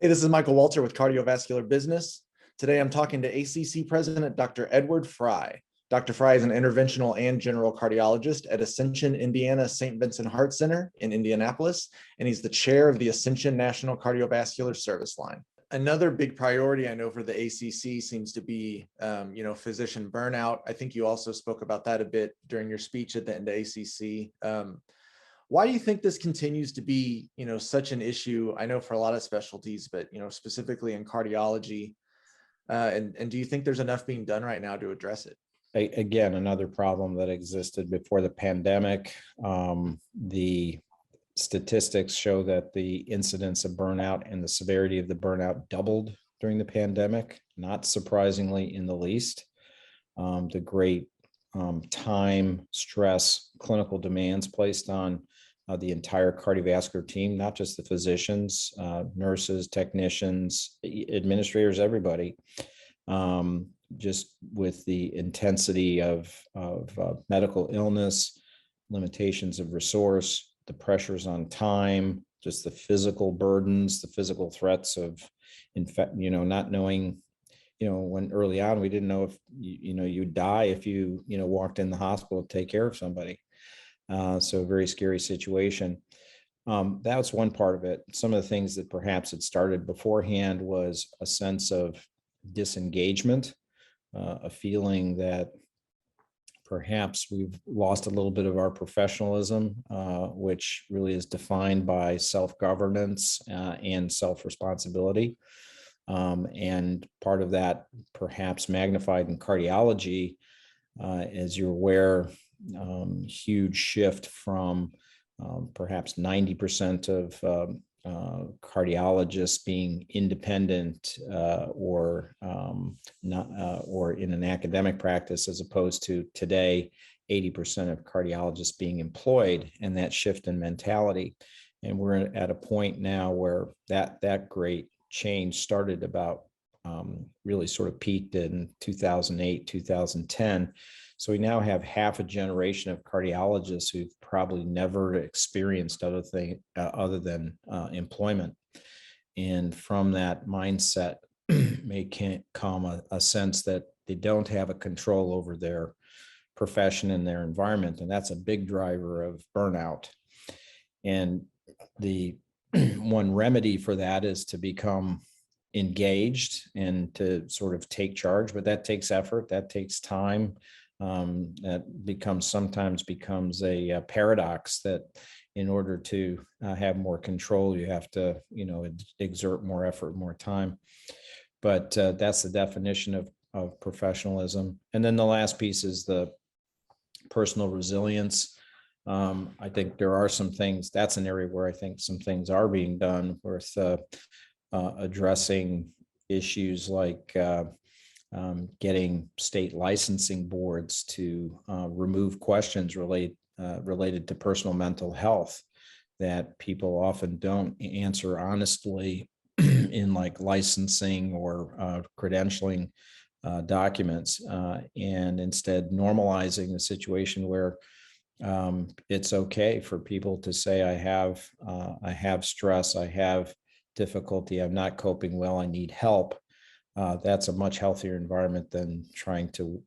Hey, this is Michael Walter with Cardiovascular Business. Today I'm talking to ACC President Dr. Edward Fry. Dr. Fry is an interventional and general cardiologist at Ascension St. Vincent Heart Center in Indianapolis, and he's the chair of the Ascension National Cardiovascular Service Line. Another big priority I know for the ACC seems to be, physician burnout. I think you also spoke about that a bit during your speech at the end of ACC. Why do you think this continues to be, such an issue? I know for a lot of specialties, but, specifically in cardiology. And do you think there's enough being done right now to address it? Again, another problem that existed before the pandemic. The statistics show that the incidence of burnout and the severity of the burnout doubled during the pandemic, not surprisingly in the least. The great time, stress, clinical demands placed on the entire cardiovascular team, not just the physicians, nurses, technicians, administrators, everybody. Just with the intensity of medical illness, limitations of resource, the pressures on time, just the physical burdens, the physical threats of, not knowing, when early on we didn't know if you'd die if you walked in the hospital to take care of somebody. So a very scary situation. That's one part of it. Some of the things that perhaps had started beforehand was a sense of disengagement, a feeling that perhaps we've lost a little bit of our professionalism, which really is defined by self-governance and self-responsibility. And part of that perhaps magnified in cardiology, as you're aware, huge shift from perhaps 90% of cardiologists being independent or not, or in an academic practice, as opposed to today, 80% of cardiologists being employed, and that shift in mentality. And we're at a point now where that great change started about really sort of peaked in 2008, 2010. So we now have half a generation of cardiologists who've probably never experienced other than employment. And from that mindset may come a sense that they don't have a control over their profession and their environment. And that's a big driver of burnout. And the one remedy for that is to become engaged and to sort of take charge, but that takes effort, that takes time. That sometimes becomes a paradox that in order to have more control, you have to, exert more effort, more time. But that's the definition of professionalism. And then the last piece is the personal resilience. I think there are some things, that's an area where I think some things are being done with addressing issues like getting state licensing boards to remove questions related to personal mental health that people often don't answer honestly in like licensing or credentialing documents, and instead normalizing the situation where it's okay for people to say, I have stress, I have difficulty, I'm not coping well, I need help. That's a much healthier environment than trying to,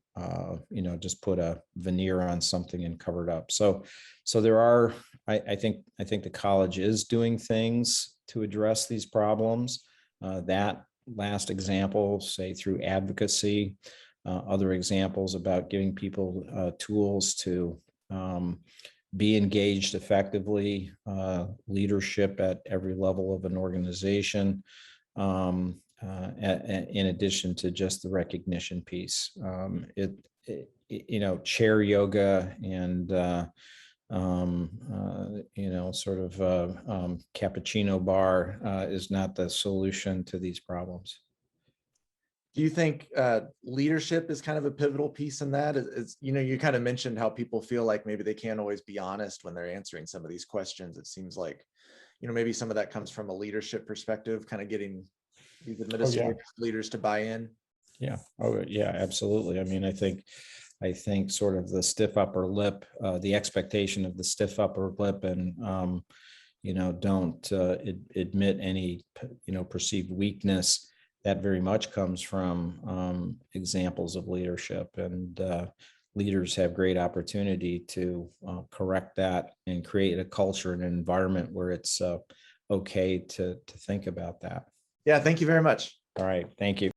just put a veneer on something and cover it up. So there are, I think the college is doing things to address these problems. That last example, say through advocacy, other examples about giving people tools to be engaged effectively, leadership at every level of an organization, in addition to just the recognition piece. Chair yoga and sort of cappuccino bar is not the solution to these problems. Do you think leadership is kind of a pivotal piece in that? You kind of mentioned how people feel like maybe they can't always be honest when they're answering some of these questions. It seems like, maybe some of that comes from a leadership perspective, kind of getting these administrative leaders to buy in. Yeah. Oh, yeah, absolutely. I mean, I think sort of the stiff upper lip, the expectation of the stiff upper lip and, don't admit any, perceived weakness. That very much comes from examples of leadership, and leaders have great opportunity to correct that and create a culture and an environment where it's okay to think about that. Yeah, thank you very much. All right, thank you.